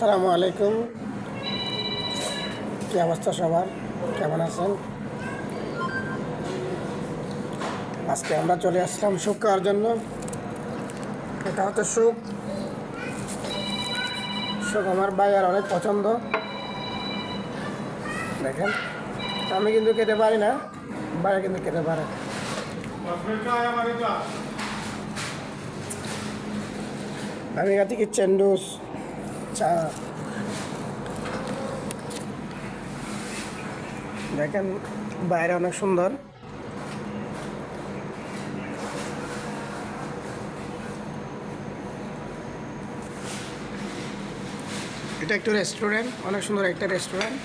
আসসালামু আলাইকুম। কী অবস্থা সবার, কেমন আছেন? আজকে আমরা চলে আসলাম শুক খাওয়ার জন্য। এটা হচ্ছে শুক। শুক আমার ভাইয়ের অনেক পছন্দ। দেখেন, আমি কিন্তু খেতে পারি না, ভাইয়া কিন্তু খেতে পারে। আমি খাচ্ছি কি চেন্ডুস চা। দেখেন বাইরে অনেক সুন্দর। এটা একটা রেস্টুরেন্ট, অনেক সুন্দর একটা রেস্টুরেন্ট।